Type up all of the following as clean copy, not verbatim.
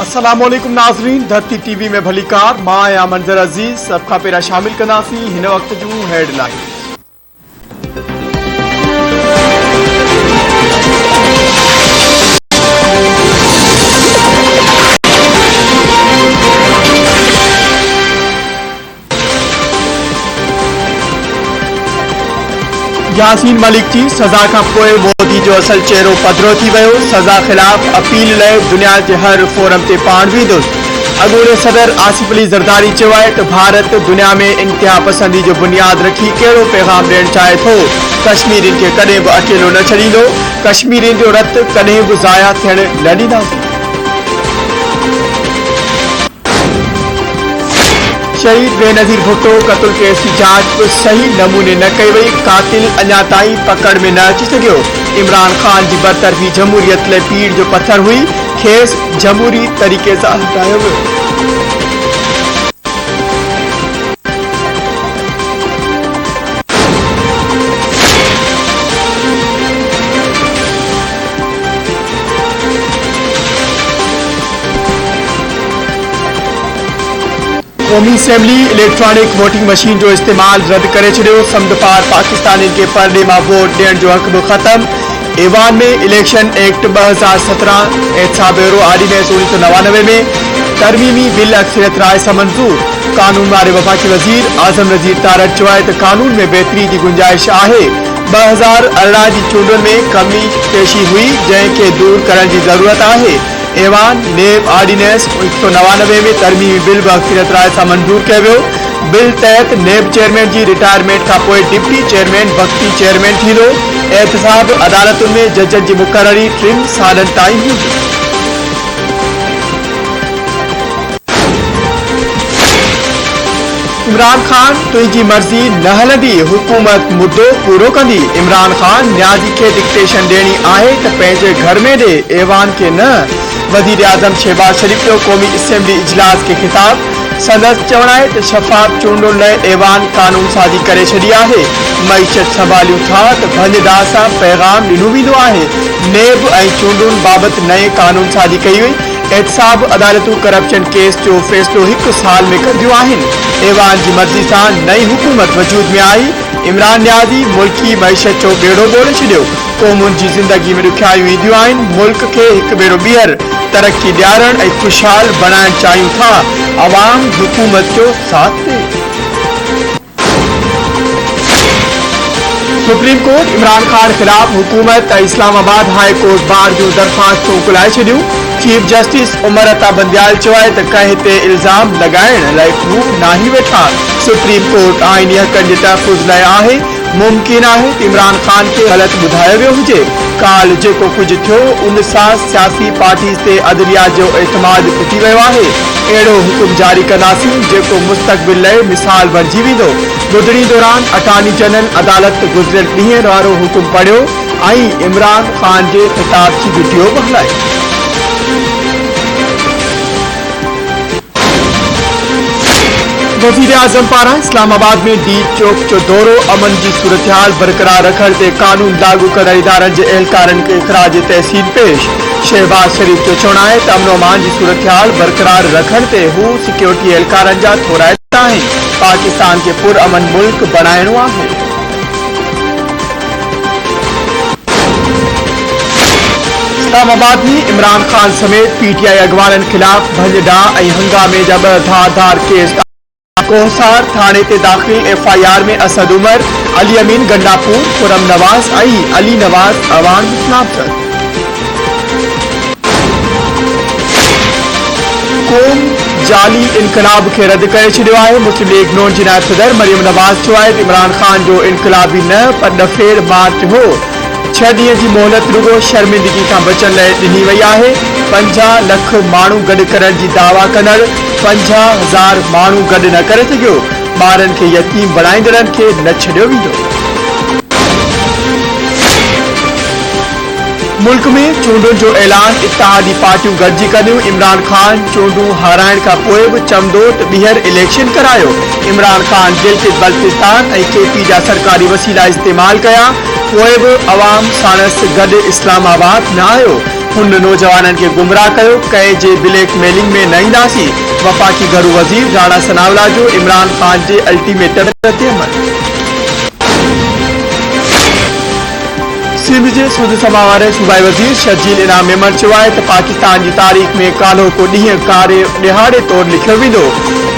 अस्सलामुअलैकुम नाज़रीन, धरती टीवी में भली कार मां या मंजर अजीज सब खां पहिरियां शामिल कंदासीं हिन वक्त जूं हेडलाइन। यासीन मलिक जी सज़ा खां पोइ मोदी जो असल चेहरो पधरो थी वियो। सज़ा ख़िलाफ़ अपील लाइ दुनिया जे हर फोरम ते पाण बीहंदुसि। अॻूणे सदर आसिफ अली ज़रदारी चयो आहे त भारत दुनिया में इंतिहा पसंदी जो बुनियाद रखी कहिड़ो पैगाम ॾियणु चाहे थो। कश्मीरियुनि खे कॾहिं बि अकेलो न छॾींदो। कश्मीरियुनि जो रत कॾहिं बि ज़ाया थियणु न ॾींदासीं। शहीद बेनज़ीर भुट्टो क़त्ल केस की जांच बि सही नमूने न कई वई। कातिल अञा ताईं पकड़ में न अची सघियो। इमरान खान जी बरतरफ़ी जमहूरियत लाइ पीड़ जो पत्थर हुई। खेसि जमहूरी तरीक़े सां हटायो वियो। क़ौमी असेंबली इलेक्ट्रॉनिक वोटिंग मशीन जो इस्तेमाल रद्द करे छॾियो। समुंड पार पाकिस्तानियुनि खे परॾे मां वोट ॾियण जो हक़ बि ख़त्म। ऐवान में इलेक्शन एक्ट 2017 एहतसाब ब्यूरो ऑर्डिनेंस 1999 में तरमीमी बिल अक्सरियत राय सां मंज़ूर। कानून वारे वफ़ाक़ी वज़ीर आज़म नज़ीर तारड़ चयो आहे त कानून में बहितरी जी गुंजाइश आहे। 2018 जी चूंडुनि में कमी पेशी हुई जंहिंखे दूर करण जी ज़रूरत आहे। ऐवान नेब ऑर्डिनेंस 1999 में तरमीमी बिल बि अक्सरियत राय सां मंज़ूर कयो वियो। बिल तहत नेब चेयरमैन जी रिटायरमेंट खां पोइ डिप्टी चेयरमैन वक़्ती चेयरमैन थींदो। एहतसाब अदालतुनि में जजनि जी मुक़ररी 3 सालनि ताईं हूंदी। इमरान खान तुंहिंजी मर्ज़ी न हलंदी, हुकूमत मुद्दो पूरो कंदी। इमरान खान न्याज़ी खे डिक्टेशन ॾियणी आहे त पंहिंजे घर में ॾे, ऐवान खे न। वज़ीर आज़म शहबाज शरीफ जो क़ौमी असेंबली इजलास के खिताब। संदसि चवणु आहे त शफ़ाफ़ चूंडुनि लाइ ऐवान कानून साज़ी करे छॾी आहे। मईशत संभालियूं था त भंजदार सां पैगाम ॾिनो वेंदो आहे। नेब ऐं चूंडुनि बाबति नए कानून साज़ी कई वई। एहतसाब अदालतूं करप्शन केस जो फ़ैसिलो 1 साल में कंदियूं आहिनि। ऐवान जी मर्ज़ी सां नई हुकूमत वजूद में आई। इमरान न्याज़ी मुल्की मईशत जो बेड़ो ॿोड़े छॾियो। क़ौमुनि जी ज़िंदगी में ॾुखियारियूं ईंदियूं आहिनि। मुल्क खे हिकु भेरो ॿीहर तरक्की ॾियारणु ऐं ख़ुशहाल बणाइणु चाहियूं था। अवाम हुकूमत जो साथ ॾे। सुप्रीम कोर्ट इमरान खान ख़िलाफ़ हुकूमत ऐं इस्लामाबाद हाई कोर्ट बार जूं दरख़्वास्तूं मोकिलाए छॾियूं। चीफ जस्टिस उमर अता बंदयाल चयो आहे त कंहिं ते इल्ज़ाम लॻाइण लाइ हू नाही वेठा। सुप्रीम कोर्ट आइनी हक़नि जे तहफ़ुज़ लाइ आहे। मुमकिन आहे त इमरान खान खे ग़लति ॿुधायो वियो हुजे। काल जेको कुझु थियो उन सां सियासी पार्टीज़ ते अदलिया जो एतमाद टुटी वियो आहे। अहिड़ो हुकुम जारी कंदासीं जेको मुस्तक़बिल लाइ मिसाल बणिजी वेंदो। ॿुधणी दौरान अटॉर्नी जनरल अदालत गुज़िरियल ॾींहं वारो हुकुम पढ़ियो ऐं इमरान खान जे ख़िताब जी वीडियो बि हलाई। वज़ीर आज़म पारां इस्लामाबाद में डी चौक जो दौरो। अमन जी सूरतहाल बरक़रार रखण ते कानून लागू कंदड़ इदारनि जे एहलकारनि खे ख़राज तहसीन पेश। शहबाज शरीफ जो चवणु आहे त अमन अमान जी सूरतहाल बरक़रार रखण ते हू सिक्योरिटी एहलकारनि जा थोराइत आहिनि। पाकिस्तान खे पुरअमन मुल्क बणाइणो आहे। इस्लामाबाद में इमरान खान समेत पीटीआई अगवाननि ख़िलाफ़ भंजडाह ऐं हंगामे जा 2 धारदार केस। कोहसार थाने ते दाख़िल FIR में असद उमर, अली अमीन गंडापुर, खुरम नवाज़ ऐं अली नवाज़ अवान नामज़द। क़ौम जाली इनक़लाब खे रद्द करे छॾियो आहे। मुस्लिम लीग नून जी नायब सदर मरियम नवाज़ चयो आहे त इमरान खान जो इनक़लाबी न पर दफ़ेड़ मार्च हो। 6 ॾींहं जी मोहलत रुगो शर्मिंदगी खां बचण लाइ ॾिनी वई आहे। 50 लख माण्हू गॾु करण जी दावा कंदड़ 50,000 माण्हू गॾु न करे सघियो। ॿारनि खे यतीम बणाईंदड़नि खे न छॾियो वेंदो। मुल्क में चूंडुनि जो ऐलान। इत्तेहादी पार्टियूं गॾिजी कंदियूं। इमरान खान चूंडूं हाराइण खां पोइ बि चमदो त ॿीहर इलेक्शन करायो। इमरान खान गिलगित बल्तिस्तान ऐं KP जा सरकारी वसीला इस्तेमाल कया। पोइ बि अवाम साणस गॾु इस्लामाबाद न आयो। हुन नौजवानन के गुमराह कयो, कहे जे ब्लैक मेलिंग में न ईंदासीं। वफाकी घरू वज़ीर राणा सनावला जो इमरान ख़ान जे अल्टीमेटम ते अमल। सिंध जे सूद सभा वारे सूबाई वज़ीर शर्जील इनाम मेमन चयो आहे त पाकिस्तान जी तारीख़ में काल्हो को ॾींहुं कारे ॾिहाड़े तौरु लिखियो वेंदो।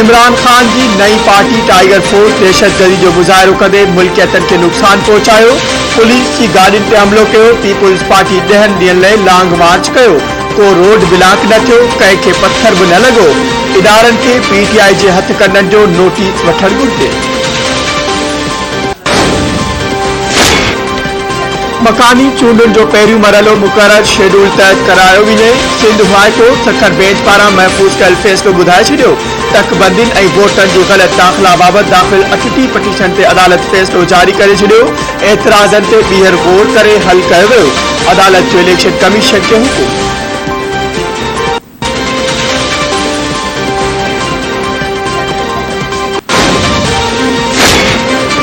इमरान ख़ान जी नई पार्टी टाइगर फोर्स दहशतगर्दी जो मुज़ाहिरो कंदे मुल्कियतनि खे नुक़सान पहुचायो, पुलिस जी गाॾियुनि ते हमिलो कयो, पीपुल्स पार्टी 10 ॾींहंनि लाइ लॉन्ग मार्च कयो, को रोड ब्लॉक न थियो, कंहिंखे पत्थर बि न लॻो। इदारनि खे पीटीआई जे हथ कढण जो नोटिस वठणु घुरिजे। मकानी चूंडुनि जो पहिरियों मरहलो मुक़रर शेड्यूल तहत करायो वञे। Sindh high court Sukkur bench पारां महफ़ूज़ कयल फ़ैसिलो ॿुधाए छॾियो। तकबंदियुनि ऐं वोटनि जो ग़लति दाख़िला बाबति दाख़िल 38 पिटीशन ते अदालत फ़ैसिलो जारी करे छॾियो। एतिराज़नि ते ॿीहर ग़ौर करे हल कयो वियो। अदालत जो इलेक्शन कमीशन खे हुकुम।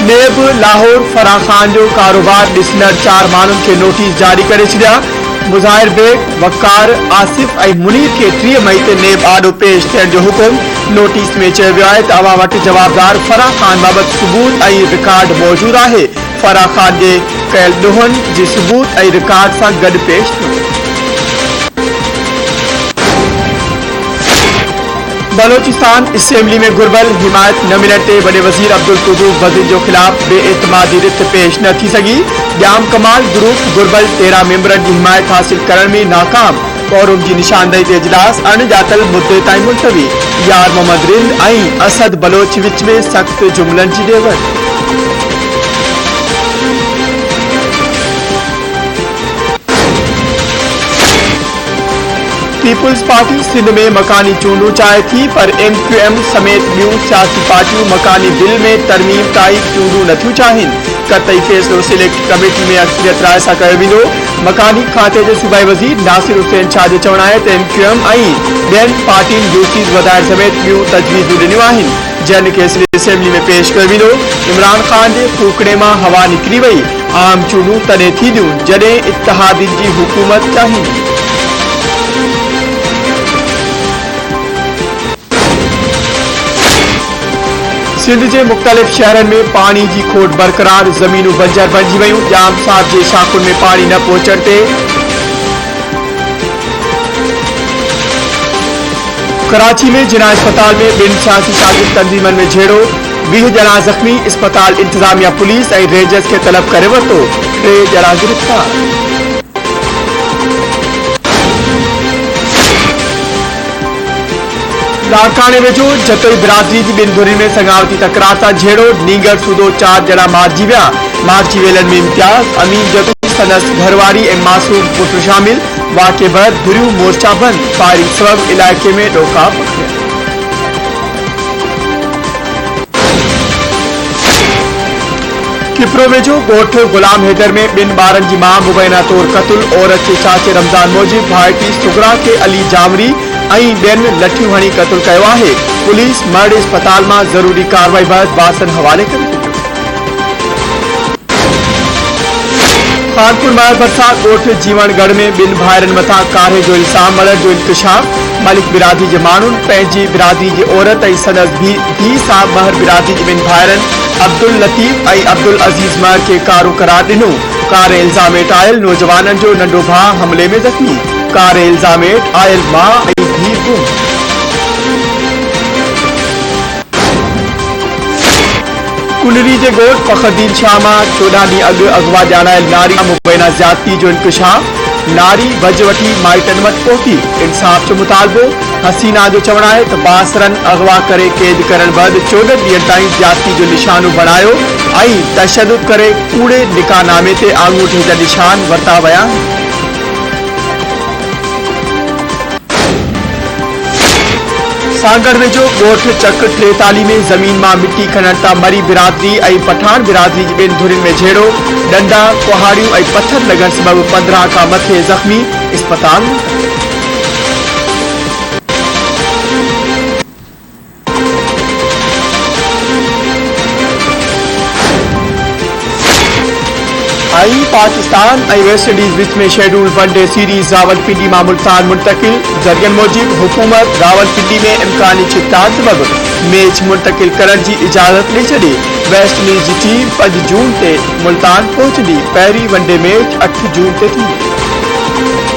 नेब लाहौर फराह खान जो कारोबार ॾिसंदड़ 4 माण्हुनि खे नोटिस जारी करे छॾिया। मुज़ाहिर बेग, वक़ार, आसिफ ऐं मुनीर खे 3 मई ते नेब आॾो पेश थियण जो हुकुम। नोटिस में चयो वियो आहे त अवां वटि जवाबदार फराह खान बाबति सबूत ऐं रिकॉर्ड मौजूदु आहे। फराह खान जे कयल ॾोहनि जे सबूत ऐं रिकॉर्ड सां गॾु पेश थियो। बलोचिस्तान असेंबली में घुर्बल हिमायत न मिलण ते वॾे वज़ीर अब्दुल कुद्दूस बज़ीर जो ख़िलाफ़ बेएतमादी रिथ पेश न थी सघी। ॼाम कमाल ग्रुप घुर्बल 13 मेंबरनि जी हिमायत हासिल करण में नाकाम। कोरम जी निशानदही ते इजलास अणॼातल मुद्दे ताईं मुलतवी। यार मोहम्मद रिंद ऐं असद बलोच विच में सख़्त जुमलनि जी ॾेवट। पीपुल्स पार्टी सिंध में मकानी चूंडू चाहे थी, पर MQM समेत ॿियूं सियासी पार्टियूं मकानी बिल में तरमीम ताईं चूंडू नथियूं चाहिनि। कतई फ़ैसिलो सिलेक्ट कमेटी में अक्सरियत राय सां कयो वेंदो। मकानी खाते जे सूबाई वज़ीर नासिर हुसैन शाह जो चवणु आहे त MQM ऐं ॿियनि पार्टियुनि ड्यूटीज़ वधाइण समेत ॿियूं तजवीज़ूं ॾिनियूं आहिनि, जिन खे असेंबली में पेश कयो वेंदो। इमरान ख़ान जे फूकणे मां हवा निकिरी वई। आम चूंडू तॾहिं थींदियूं जॾहिं इत्तेहादी जी हुकूमत चाहींदी। सिंध जे मुख़्तलिफ़ शहरनि में पानी जी खोट बरक़रार, ज़मीनूं बंजर बणिजी वयूं। जाम साहब जे शाख़ुनि में पानी न पहुचण ते कराची में जिना अस्पताल में 2 सियासी शागिर्द तंज़ीमनि में झेड़ो, 20 ॼणा ज़ख़्मी। अस्पताल इंतज़ामिया पुलिस ऐं रेंजर्स खे तलब करे वरितो, 3 ॼणा गिरफ़्तार। लाड़काने वेझो जतोई बिरादरी जी 2 धुरियुनि में संगावती तकरार सां झेड़ो, नींगर सूदो 4 ॼणा मारिजी विया। मारिजी वेलनि में इम्तियाज़, अमीन जतोई, संदसि घरवारी ऐं मासूम पुट शामिल। वाक़े बैदि धुरियूं मोर्चा बंदि, फायरिंग सबबि इलाइक़े में ॾोका पखिड़िया। किपरो वेझो ॻोठ गुलाम हैदर में 2 ॿारनि जी मां मुबैना तौर क़त्ल। औरत जे चाचे रमज़ान मूजिब भाइटी सुगरा खे अली जामरी ऐं ॿियनि लठियूं हणी क़त्ल कयो आहे। पुलिस मर्ड अस्पताल मां ज़रूरी कार्रवाई बैदि बासन हवाले करे छॾियो। खानपुर महल भरिसां ॻोठ जीवनगढ़ में 2 भाइरनि मथां कारे जो इल्ज़ाम मलण जो इंकशाफ। मलिक बिरादरी जे माण्हुनि पंहिंजी बिरादरी जी औरत ऐं संदसि धीउ सां महर बिरादरी जे 2 भाइरनि अब्दुल लतीफ़ ऐं अब्दुल अज़ीज़ महर खे कारो करार ॾिनो। कारे इल्ज़ामेट आयल नौजवाननि जो नंढो भाउ हमले में ज़ख़्मी। कारे इल्ज़ामेट आयल मां ऐं धीउ गुम। कुंडली जे ॻोठ फ़खरुद्दीन शाह मां 14 ॾींहं अॻु अगवा ॼाणायल नारी मुबैना ज़्यादती जो इंकशाफ। नारी वज वठी माइटनि वटि पहुती। इंसाफ़ जो मुतालबो। हसीना जो चवणु आहे त बासरनि अगवा करे क़ैद करण बैदि 14 ॾींहनि ताईं ज़्यादती जो निशानो बणायो ऐं तशद्दुद करे कूड़े निकाहनामे ते आङूठे जा निशान वरिता विया। सांगड़ वेझो ॻोठ चक 43 में ज़मीन मां मिट्टी खणण तां मरी बिरादरी ऐं पठान बिरादरी जी 2 धुरियुनि में झेड़ो। डंडा, कुहाड़ियूं ऐं पत्थर लॻण सबबि 15 खां मथे ज़ख़्मी। अस्पताल आई पाकिस्तान ऐं वेस्ट इंडीज़ विच में शेड्यूल वनडे सीरीज़ रावलपिंडी मां मुल्तान मुंतकिल। जरियन मूजिब हुकूमत रावलपिंडी में इम्कानी छिकतार सबब मैच मुंतकिल करण की इजाज़त ॾेई छॾी। वेस्ट इंडीज़ की टीम 5 जून ते मुल्तान पहुंचंदी। पहिरीं वनडे मैच 8 जून ते थींदी।